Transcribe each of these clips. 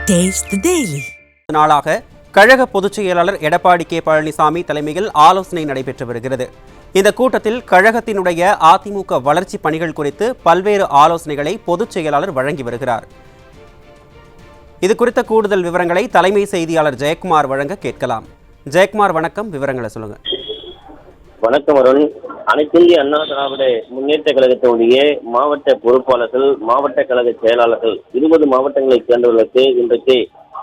Taste the Daily. நாளாக கழக பொதுச் செயலாளர் எடப்பாடி கே பழனிசாமி தலைமையில் ஆலோசனை நடைபெற்று வருகிறது. இந்த கூட்டத்தில் கழகத்தினுடைய அதிமுக வளர்ச்சி பணிகள் குறித்து பல்வேறு ஆலோசனைகளை பொதுச் செயலாளர் வழங்கி வருகிறார். இது குறித்த கூடுதல் விவரங்களை தலைமை செய்தியாளர் ஜெயக்குமார் வழங்க கேட்கலாம். ஜெயக்குமார், வணக்கம். விவரங்களை சொல்லுங்க. வணக்கம் அருண். அனைத்திந்திய அண்ணா திராவிட முன்னேற்ற கழகத்தினுடைய மாவட்ட பொறுப்பாளர்கள், மாவட்ட கழக செயலாளர்கள் 20 மாவட்டங்களைச் சேர்ந்தவர்களுக்கு இன்றைக்கு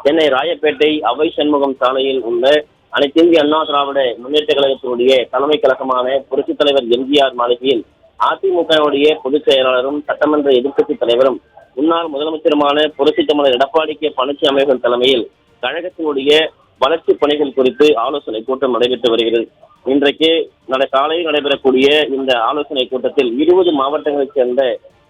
சென்னை ராயப்பேட்டை அவை சண்முகம் சாலையில் உள்ள அனைத்திந்திய அண்ணா திராவிட முன்னேற்ற கழகத்தினுடைய தலைமை கழகமான புரட்சித் தலைவர் எம்ஜிஆர் மாளிகையில் அதிமுகவுடைய பொதுச் செயலாளரும் சட்டமன்ற எதிர்க்கட்சித் தலைவரும் முன்னாள் முதலமைச்சருமான புரட்சித் தமிழர் எடப்பாடி கே பழனிசாமி அவர்கள் தலைமையில் கழகத்தினுடைய வளர்ச்சி பணிகள் குறித்து ஆலோசனை கூட்டம் நடைபெற்று வருகிறது. இன்றைக்கு காலையில் நடைபெறக்கூடிய இந்த ஆலோசனை கூட்டத்தில் 20 மாவட்டங்களைச் சேர்ந்த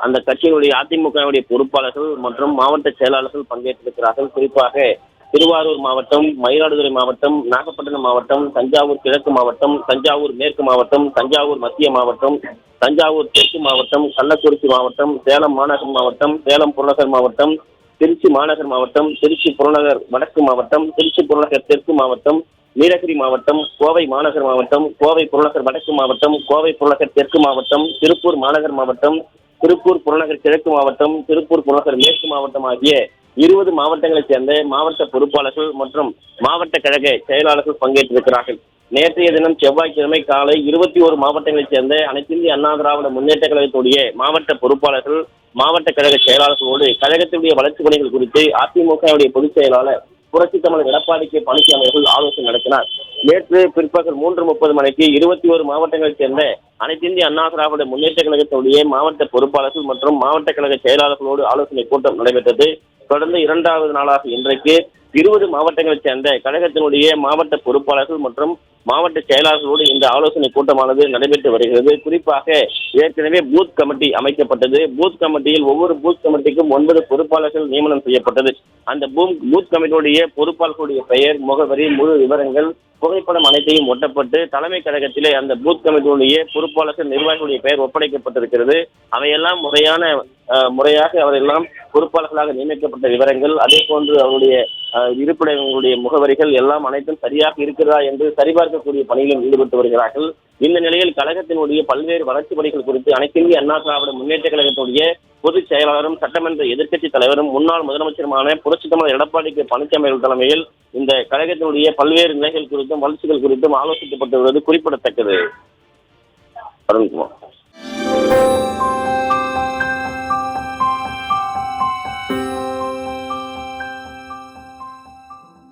அந்த கட்சியினுடைய அதிமுகவுடைய பொறுப்பாளர்கள் மற்றும் மாவட்ட செயலாளர்கள் பங்கேற்றிருக்கிறார்கள். குறிப்பாக திருவாரூர் மாவட்டம், மயிலாடுதுறை மாவட்டம், நாகப்பட்டினம் மாவட்டம், தஞ்சாவூர் கிழக்கு மாவட்டம், தஞ்சாவூர் மேற்கு மாவட்டம், தஞ்சாவூர் மத்திய மாவட்டம், தஞ்சாவூர் தெற்கு மாவட்டம், கள்ளக்குறிச்சி மாவட்டம், சேலம் மாநகர் மாவட்டம், சேலம் புறநகர் மாவட்டம், திருச்சி மாநகர் மாவட்டம், திருச்சி புறநகர் வடக்கு மாவட்டம், திருச்சி புறநகர் தெற்கு மாவட்டம், நீலகிரி மாவட்டம், கோவை மாநகர் மாவட்டம், கோவை புறநகர் வடக்கு மாவட்டம், கோவை புறநகர் தெற்கு மாவட்டம், திருப்பூர் மாநகர் மாவட்டம், திருப்பூர் புறநகர் கிழக்கு மாவட்டம், திருப்பூர் புறநகர் மேற்கு மாவட்டம் ஆகிய 20 மாவட்டங்களைச் சேர்ந்த மாவட்ட பொறுப்பாளர்கள் மற்றும் மாவட்ட கழக செயலாளர்கள் பங்கேற்றிருக்கிறார்கள். நேற்றைய தினம் செவ்வாய்க்கிழமை காலை 21 மாவட்டங்களைச் சேர்ந்த அனைத்திந்திய அண்ணா திராவிட முன்னேற்ற கழகத்துடைய மாவட்ட பொறுப்பாளர்கள், மாவட்ட கழக செயலாளர்களோடு கழகத்தினுடைய வளர்ச்சி பணிகள் குறித்து அதிமுகவுடைய பொதுச் செயலாளர் புரட்சித் தமிழர் எடப்பாடி கே பழனிசாமி அவர்கள் ஆலோசனை நடத்தினார். நேற்று பிற்பகல் 3:30 மணிக்கு 21 மாவட்டங்களைச் சேர்ந்த அனைத்திந்திய அண்ணா திராவிட முன்னேற்ற கழகத்துடைய மாவட்ட பொறுப்பாளர்கள் மற்றும் மாவட்ட கழக செயலாளர்களோடு ஆலோசனை கூட்டம் நடைபெற்றது. தொடர்ந்து 2வது நாளாக இன்றைக்கு 20 மாவட்டங்களைச் சேர்ந்த கழகத்தினுடைய மாவட்ட பொறுப்பாளர்கள் மற்றும் மாவட்ட செயலாளர்களோடு இந்த ஆலோசனை கூட்டமானது நடைபெற்று வருகிறது. குறிப்பாக ஏற்கனவே பூத் கமிட்டி அமைக்கப்பட்டது. பூத் கமிட்டியில் ஒவ்வொரு பூத் கமிட்டிக்கும் 9 பொறுப்பாளர்கள் நியமனம் செய்யப்பட்டது. அந்த பூத் கமிட்டியுடைய பொறுப்பாளர்களுடைய பெயர், முகவரி, முழு விவரங்கள், புகைப்படம் அனைத்தையும் ஒட்டப்பட்டு தலைமை கழகத்திலே அந்த பூத் கமிட்டியுடைய பொறுப்பாளர்கள், நிர்வாகிகளுடைய பெயர் ஒப்படைக்கப்பட்டிருக்கிறது. அவையெல்லாம் முறையாக அவரெல்லாம் பொறுப்பாளர்களாக நியமிக்கப்பட்ட விவரங்கள், அதே போன்று அவருடைய இருப்பிடங்களுடைய முகவரிகள் எல்லாம் அனைத்தும் சரியாக இருக்கிறதா என்று சரிபார்க்கக்கூடிய பணியிலும் ஈடுபட்டு வருகிறார்கள். இந்த நிலையில் கழகத்தினுடைய பல்வேறு வளர்ச்சி பணிகள் குறித்து அனைத்திந்திய அண்ணா திராவிட முன்னேற்ற கழகத்துடைய பொதுச் செயலாளரும் சட்டமன்ற எதிர்க்கட்சித் தலைவரும் முன்னாள் முதலமைச்சருமான புரட்சித் தமிழர் எடப்பாடி கே பழனிசாமி அவர்கள் தலைமையில் இந்த கழகத்தினுடைய பல்வேறு நிலைகள் குறித்தும் வளர்ச்சிகள் குறித்தும் ஆலோசிக்கப்பட்டு வருவது குறிப்பிடத்தக்கது. அருண்குமார்.